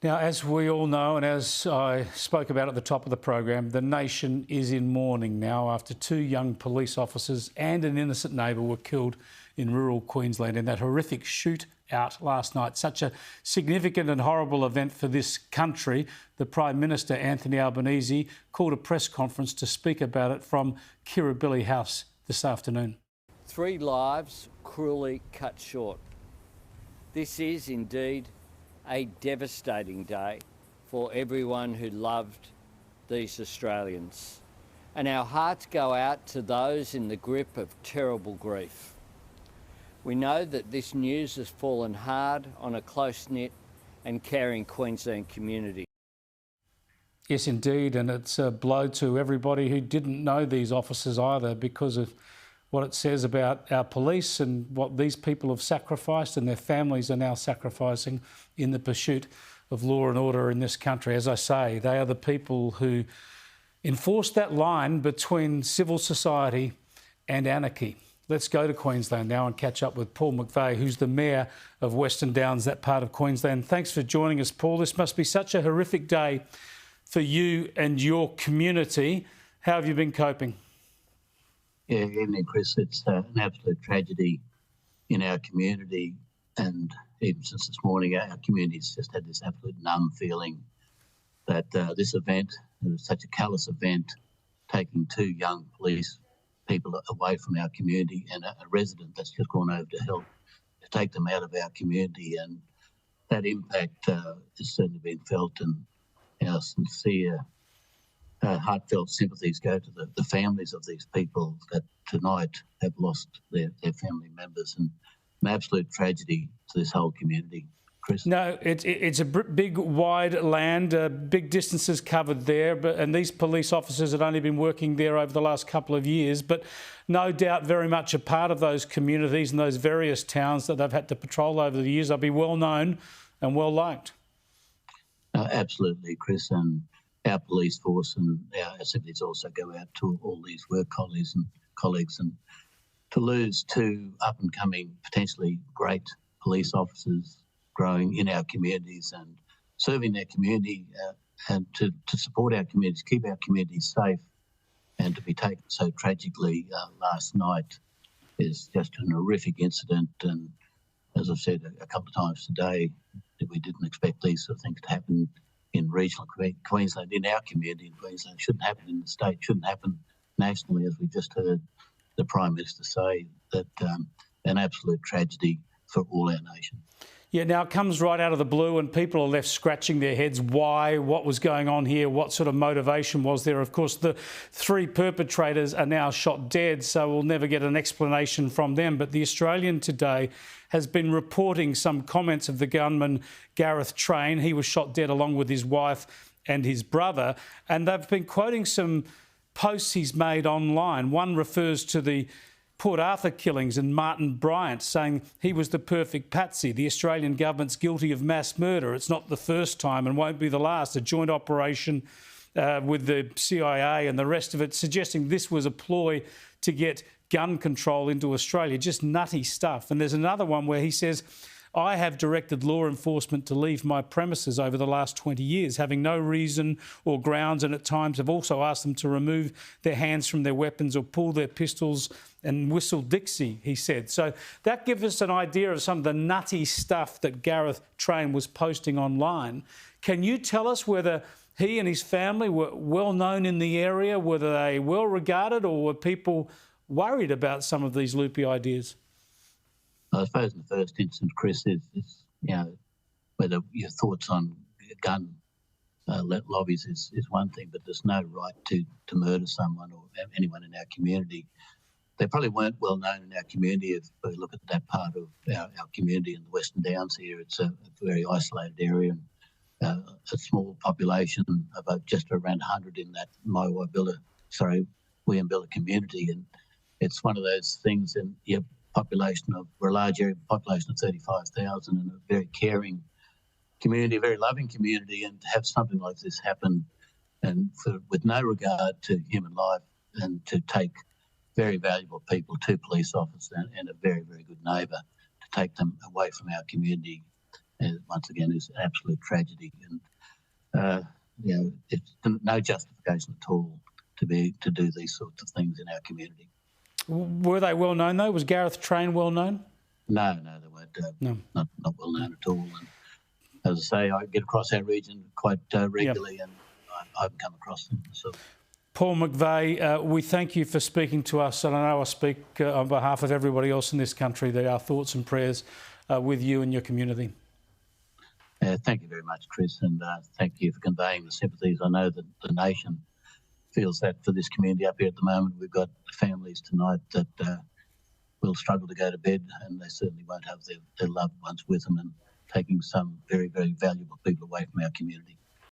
Now, as we all know, and as I spoke about at the top of the program, the nation is in mourning now after two young police officers and an innocent neighbour were killed in rural Queensland in that horrific shootout last night. Such a significant and horrible event for this country. The Prime Minister, Anthony Albanese, called a press conference to speak about it from Kirribilli House this afternoon. 3 lives cruelly cut short. This is indeed a devastating day for everyone who loved these Australians. And our hearts go out to those in the grip of terrible grief. We know that this news has fallen hard on a close-knit and caring Queensland community. Yes, indeed, and it's a blow to everybody who didn't know these officers either, because of what it says about our police and what these people have sacrificed and their families are now sacrificing in the pursuit of law and order in this country. As I say, they are the people who enforce that line between civil society and anarchy. Let's go to Queensland now and catch up with Paul McVeigh, who's the Mayor of Western Downs, that part of Queensland. Thanks for joining us, Paul. This must be such a horrific day for you and your community. How have you been coping? Yeah, evening, Chris. It's an absolute tragedy in our community, and even since this morning, our community's just had this absolute numb feeling that this event, it was such a callous event, taking 2 young police people away from our community, and a resident that's just gone over to help to take them out of our community, and that impact has certainly been felt, and our sincere heartfelt sympathies go to the families of these people that tonight have lost their family members, and an absolute tragedy to this whole community. Chris? No, it's a big, wide land, big distances covered there, and these police officers had only been working there over the last couple of years, but no doubt very much a part of those communities and those various towns that they've had to patrol over the years. They'll be well known and well liked. Absolutely, Chris, and our police force and our sympathies also go out to all these work colleagues, and to lose 2 up-and-coming, potentially great police officers growing in our communities and serving their community, and to support our communities, keep our communities safe, and to be taken so tragically last night is just an horrific incident. And as I've said a couple of times today, that we didn't expect these sort of things to happen in regional Queensland, in our community in Queensland. It shouldn't happen in the state, shouldn't happen nationally, as we just heard the Prime Minister say, that an absolute tragedy for all our nation. Yeah, now it comes right out of the blue and people are left scratching their heads. Why? What was going on here? What sort of motivation was there? Of course, the 3 perpetrators are now shot dead, so we'll never get an explanation from them. But The Australian today has been reporting some comments of the gunman, Gareth Train. He was shot dead along with his wife and his brother. And they've been quoting some posts he's made online. One refers to the Port Arthur killings and Martin Bryant, saying he was the perfect patsy. The Australian government's guilty of mass murder. It's not the first time and won't be the last. A joint operation with the CIA and the rest of it, suggesting this was a ploy to get gun control into Australia. Just nutty stuff. And there's another one where he says, I have directed law enforcement to leave my premises over the last 20 years, having no reason or grounds, and at times have also asked them to remove their hands from their weapons or pull their pistols and whistle Dixie, he said. So that gives us an idea of some of the nutty stuff that Gareth Train was posting online. Can you tell us whether he and his family were well known in the area, whether they were well regarded, or were people worried about some of these loopy ideas? I suppose in the first instance, Chris, is whether your thoughts on gun lobbies is one thing, but there's no right to murder someone or anyone in our community. They probably weren't well known in our community. If we look at that part of our community in the Western Downs here, it's a very isolated area and a small population of just around 100 in that Williambilla community. And it's one of those things, and we're a large area population of 35,000 and a very caring community, a very loving community, and to have something like this happen, and with no regard to human life, and to take very valuable people, 2 police officers and a very, very good neighbour, to take them away from our community once again, is an absolute tragedy. And, it's no justification at all to do these sorts of things in our community. Were they well known, though? Was Gareth Train well known? No, they weren't. Not well known at all. And as I say, I get across our region quite regularly, and I've come across them myself. Paul McVeigh, we thank you for speaking to us, and I know I speak on behalf of everybody else in this country that our thoughts and prayers are with you and your community. Thank you very much, Chris, and thank you for conveying the sympathies. I know that the nation feels that for this community up here at the moment. We've got families tonight that will struggle to go to bed, and they certainly won't have their loved ones with them, and taking some very, very valuable people away from our community.